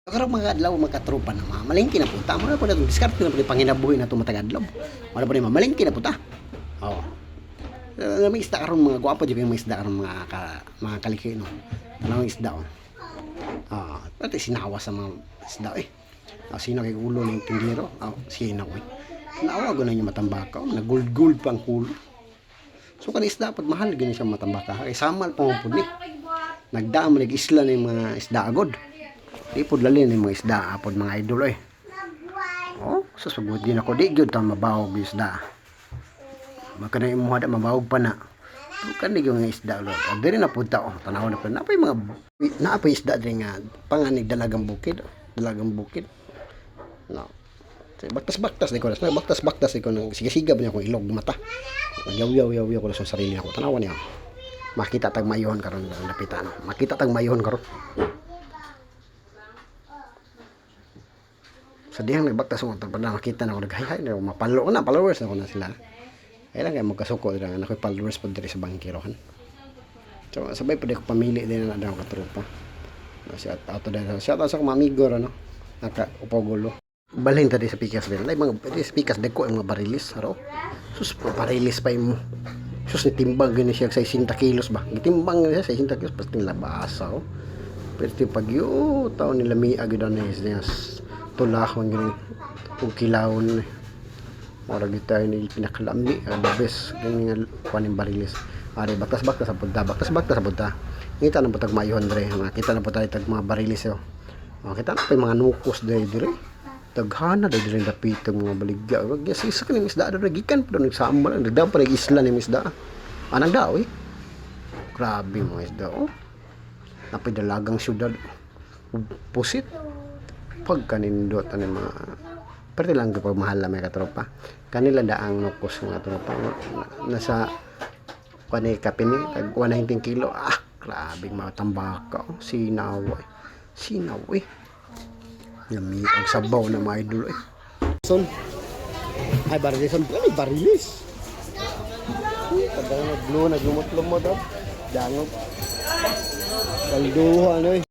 Karong mga adlaw magkatropa na malingki na puta. Mo na po na diskarte na po panginabuhi na tumatagadlaw. Wala po ni malingki na puta. Oh. May isda karon mga gwapo jud may isda karon mga kaliki no. Ano isda oh. Ah, pati sinawa sa mga isda eh. Sino kay ulo ng tindero? Sino eh. Naawa ko na yung matambaka, na gold pang kulo. So kan isda pag mahal gani siya matambaka. Kay samal pa mo pud ni. Nagdaan man isla ng mga isda agod. Di pod lali ng mga isda apod mga idol eh. Oh, susugod din ako di gyud ta mabawog yung isda. Maka na imo hada mabawog pa na. Kan di yung isda lo. Diri na pud ta oh, tanaw na pud napay mga naapay isda diri nga panganig dalagang bukid, dalagang bukid. No. Baktas-baktas di ko na. Baktas-baktas di ko nang siga-siga niya akong ilog mata. Yaw ko sa sarili ako. Tanawan niya. Makita tag mayon karon lapitan. Makita tag mayon karon. Sa dihang nagbaktas ko pag nakita na ako naghay-hay na mapalo na followers na ko na sila. Ay lang kay magkasuko dira na koy followers pud diri sa bangkirohan. So sabay pud ko pamili din na daw ka tropa. Shout out to them. Shout out sa mga amigo no. Naka upogulo. Balhin tadi sa pikas din. Lay mga pwede sa pikas deko ang mga barilis haro. Sus barilis pa imo. Sus ni timbang gani siya sa 60 kilos ba. Gitimbang niya sa 60 kilos pasti labasa oh. Pero pagyo taon nila mi agad na niya tulahon gani ug kilawon. Ora gitay ni pinakalami ang best gani nga kuaning barilis. Ari baktas-baktas sa punta, baktas-baktas sa punta. Ngita na putag mayon dre. Makita na putag tag mga barilis yo. Kita na pa mga nukos dire. Taghana dire dapitong mga baligya. Wag ya isa kaning isda ada gikan pa nagsambal nagdam pa isla ni isda. Anang daw eh. Grabe mo isda oh. Napay dalagang syudad. Pusit. Pag kanindot ani mga pero lang kapag mahal may katropa. Kanila daang nukos mga tropa nasa kanay kapini tag 119 kilo. Grabe mga tambaka oh. Sinaw eh. Yami ang sabaw na mga idol eh. Son. Ay barilis son pala barilis. Kadang blue naglumot-lumot daw. Dangog. Kalduhan eh.